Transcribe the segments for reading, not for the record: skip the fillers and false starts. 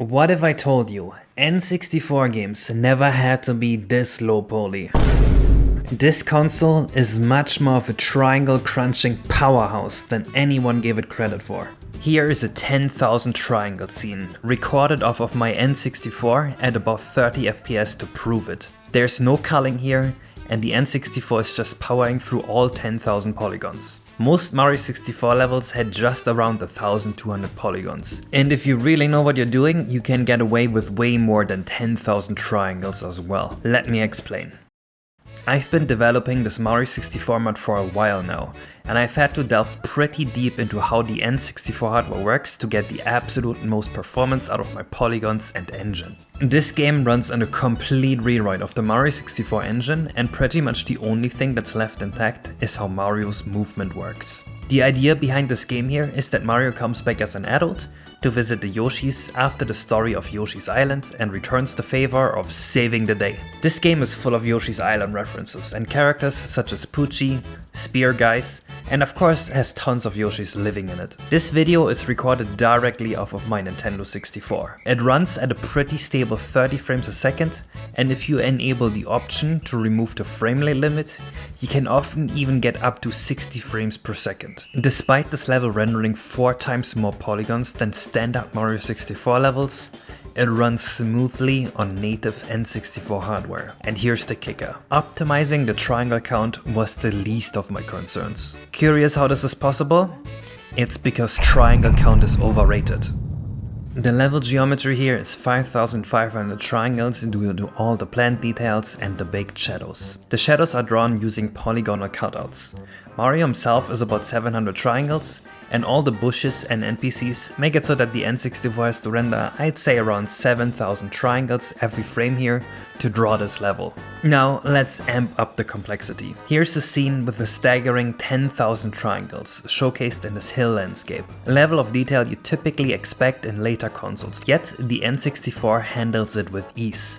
What if I told you N64 games never had to be this low poly? This console is much more of a triangle crunching powerhouse than anyone gave it credit for. Here is a 10,000 triangle scene, recorded off of my N64 at about 30 FPS to prove it. There's no culling here, and the N64 is just powering through all 10,000 polygons. Most Mario 64 levels had just around 1,200 polygons. And if you really know what you're doing, you can get away with way more than 10,000 triangles as well. Let me explain. I've been developing this Mario 64 mod for a while now, and I've had to delve pretty deep into how the N64 hardware works to get the absolute most performance out of my polygons and engine. This game runs on a complete rewrite of the Mario 64 engine, and pretty much the only thing that's left intact is how Mario's movement works. The idea behind this game here is that Mario comes back as an adult to visit the Yoshis after the story of Yoshi's Island and returns the favor of saving the day. This game is full of Yoshi's Island references and characters such as Poochie, Spear Guys, and of course has tons of Yoshis living in it. This video is recorded directly off of my Nintendo 64. It runs at a pretty stable 30 frames a second, and if you enable the option to remove the frame rate limit, you can often even get up to 60 frames per second. Despite this level rendering 4 times more polygons than standard Mario 64 levels, it runs smoothly on native N64 hardware. And here's the kicker. Optimizing the triangle count was the least of my concerns. Curious how this is possible? It's because triangle count is overrated. The level geometry here is 5,500 triangles due to all the plant details and the baked shadows. The shadows are drawn using polygonal cutouts. Mario himself is about 700 triangles, and all the bushes and NPCs make it so that the N64 has to render, I'd say, around 7,000 triangles every frame here to draw this level. Now let's amp up the complexity. Here's a scene with a staggering 10,000 triangles showcased in this hill landscape. A level of detail you typically expect in later consoles, yet the N64 handles it with ease.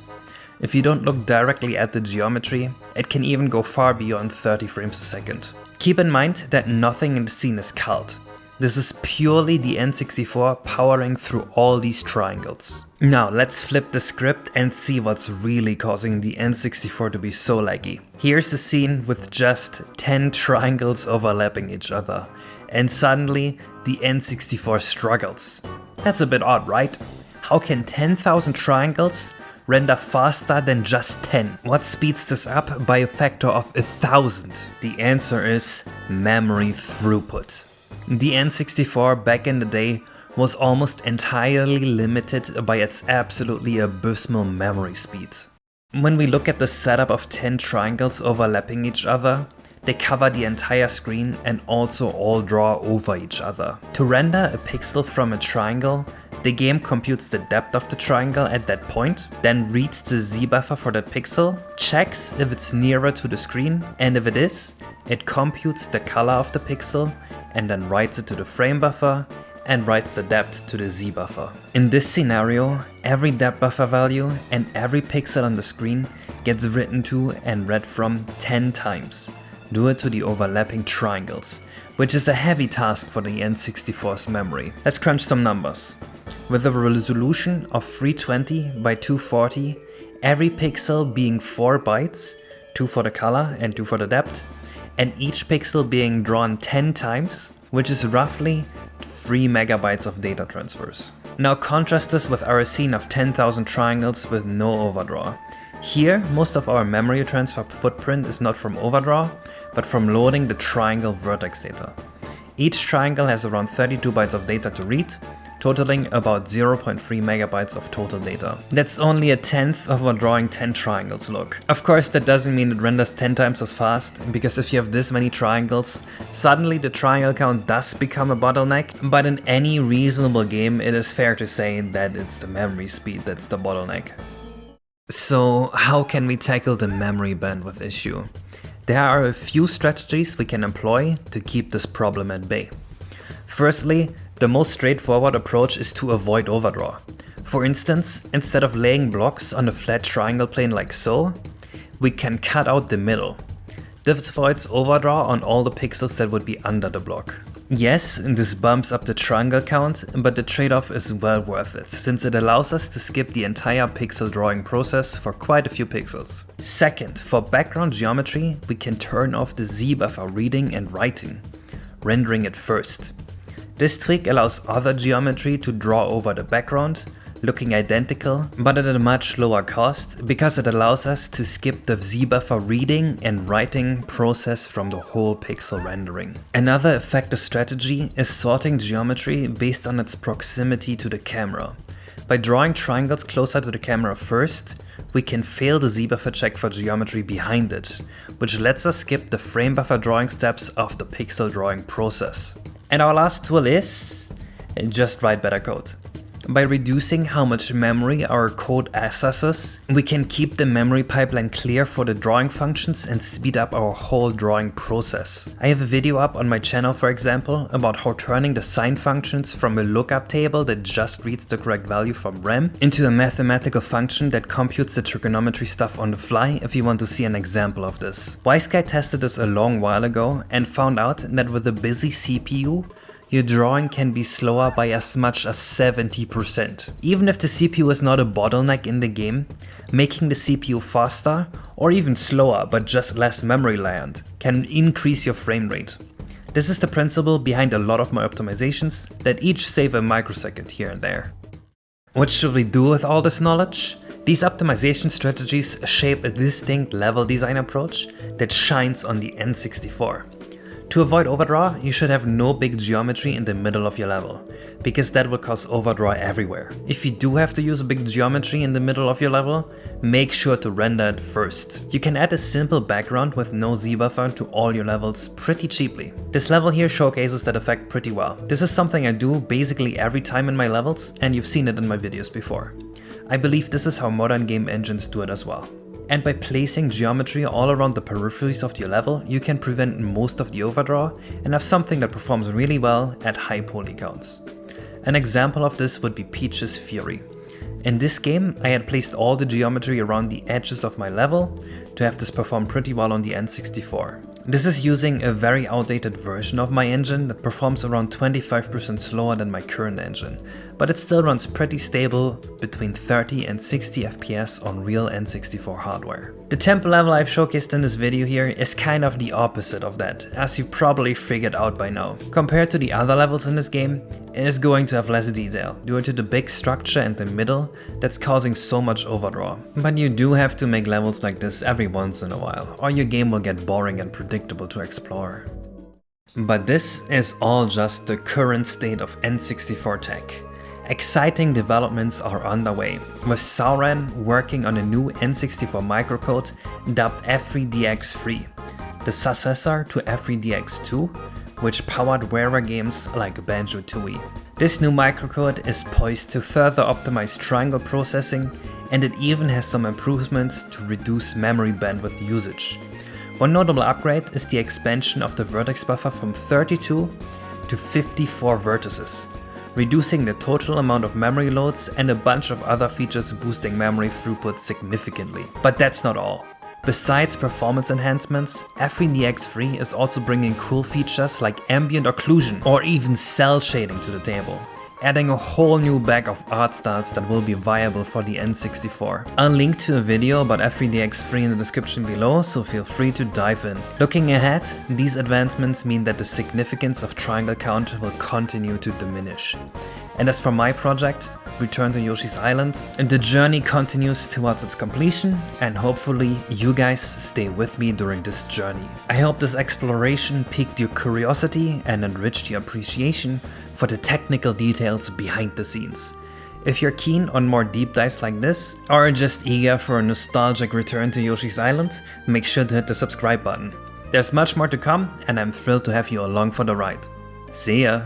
If you don't look directly at the geometry, it can even go far beyond 30 frames a second. Keep in mind that nothing in the scene is culled. This is purely the N64 powering through all these triangles. Now let's flip the script and see what's really causing the N64 to be so laggy. Here's a scene with just 10 triangles overlapping each other, and suddenly the N64 struggles. That's a bit odd, right? How can 10,000 triangles render faster than just 10? What speeds this up by a factor of 1,000? The answer is memory throughput. The N64 back in the day was almost entirely limited by its absolutely abysmal memory speed. When we look at the setup of 10 triangles overlapping each other, they cover the entire screen and also all draw over each other. To render a pixel from a triangle, the game computes the depth of the triangle at that point, then reads the Z buffer for that pixel, checks if it's nearer to the screen, and if it is, it computes the color of the pixel and then writes it to the frame buffer and writes the depth to the Z buffer. In this scenario, every depth buffer value and every pixel on the screen gets written to and read from 10 times, due to the overlapping triangles, which is a heavy task for the N64's memory. Let's crunch some numbers. With a resolution of 320 by 240, every pixel being 4 bytes, 2 for the color and 2 for the depth, and each pixel being drawn 10 times, which is roughly 3 megabytes of data transfers. Now contrast this with our scene of 10,000 triangles with no overdraw. Here, most of our memory transfer footprint is not from overdraw, but from loading the triangle vertex data. Each triangle has around 32 bytes of data to read, totaling about 0.3 megabytes of total data. That's only a tenth of what drawing 10 triangles look. Of course, that doesn't mean it renders 10 times as fast, because if you have this many triangles, suddenly the triangle count does become a bottleneck, but in any reasonable game, it is fair to say that it's the memory speed that's the bottleneck. So how can we tackle the memory bandwidth issue? There are a few strategies we can employ to keep this problem at bay. Firstly, the most straightforward approach is to avoid overdraw. For instance, instead of laying blocks on a flat triangle plane like so, we can cut out the middle. This avoids overdraw on all the pixels that would be under the block. Yes, this bumps up the triangle count, but the trade-off is well worth it, since it allows us to skip the entire pixel drawing process for quite a few pixels. Second, for background geometry, we can turn off the Z buffer reading and writing, rendering it first. This trick allows other geometry to draw over the background, looking identical, but at a much lower cost, because it allows us to skip the Z-buffer reading and writing process from the whole pixel rendering. Another effective strategy is sorting geometry based on its proximity to the camera. By drawing triangles closer to the camera first, we can fail the Z-buffer check for geometry behind it, which lets us skip the frame buffer drawing steps of the pixel drawing process. And our last tool is just write better code. By reducing how much memory our code accesses, we can keep the memory pipeline clear for the drawing functions and speed up our whole drawing process. I have a video up on my channel, for example, about how turning the sign functions from a lookup table that just reads the correct value from RAM into a mathematical function that computes the trigonometry stuff on the fly, if you want to see an example of this. WiseGuy tested this a long while ago and found out that with a busy CPU, your drawing can be slower by as much as 70%. Even if the CPU is not a bottleneck in the game, making the CPU faster or even slower but just less memory land can increase your frame rate. This is the principle behind a lot of my optimizations that each save a microsecond here and there. What should we do with all this knowledge? These optimization strategies shape a distinct level design approach that shines on the N64. To avoid overdraw, you should have no big geometry in the middle of your level, because that will cause overdraw everywhere. If you do have to use big geometry in the middle of your level, make sure to render it first. You can add a simple background with no Z-buffer to all your levels pretty cheaply. This level here showcases that effect pretty well. This is something I do basically every time in my levels, and you've seen it in my videos before. I believe this is how modern game engines do it as well. And by placing geometry all around the peripheries of your level, you can prevent most of the overdraw and have something that performs really well at high poly counts. An example of this would be Peach's Fury. In this game, I had placed all the geometry around the edges of my level to have this perform pretty well on the N64. This is using a very outdated version of my engine that performs around 25% slower than my current engine, but it still runs pretty stable between 30 and 60 FPS on real N64 hardware. The tempo level I've showcased in this video here is kind of the opposite of that, as you probably figured out by now. Compared to the other levels in this game, it is going to have less detail due to the big structure in the middle that's causing so much overdraw. But you do have to make levels like this every once in a while, or your game will get boring and predictable to explore. But this is all just the current state of N64 tech. Exciting developments are underway, with Sauron working on a new N64 microcode dubbed F3DX3, the successor to F3DX2, which powered rarer games like Banjo-Tooie. This new microcode is poised to further optimize triangle processing, and it even has some improvements to reduce memory bandwidth usage. One notable upgrade is the expansion of the vertex buffer from 32 to 54 vertices, reducing the total amount of memory loads and a bunch of other features boosting memory throughput significantly. But that's not all. Besides performance enhancements, F3DX3 is also bringing cool features like ambient occlusion or even cell shading to the table, adding a whole new bag of art styles that will be viable for the N64. I'll link to a video about F3DX3 in the description below, so feel free to dive in. Looking ahead, these advancements mean that the significance of triangle count will continue to diminish. And as for my project, Return to Yoshi's Island, the journey continues towards its completion, and hopefully you guys stay with me during this journey. I hope this exploration piqued your curiosity and enriched your appreciation for the technical details behind the scenes. If you're keen on more deep dives like this, or just eager for a nostalgic return to Yoshi's Island, make sure to hit the subscribe button. There's much more to come, and I'm thrilled to have you along for the ride. See ya!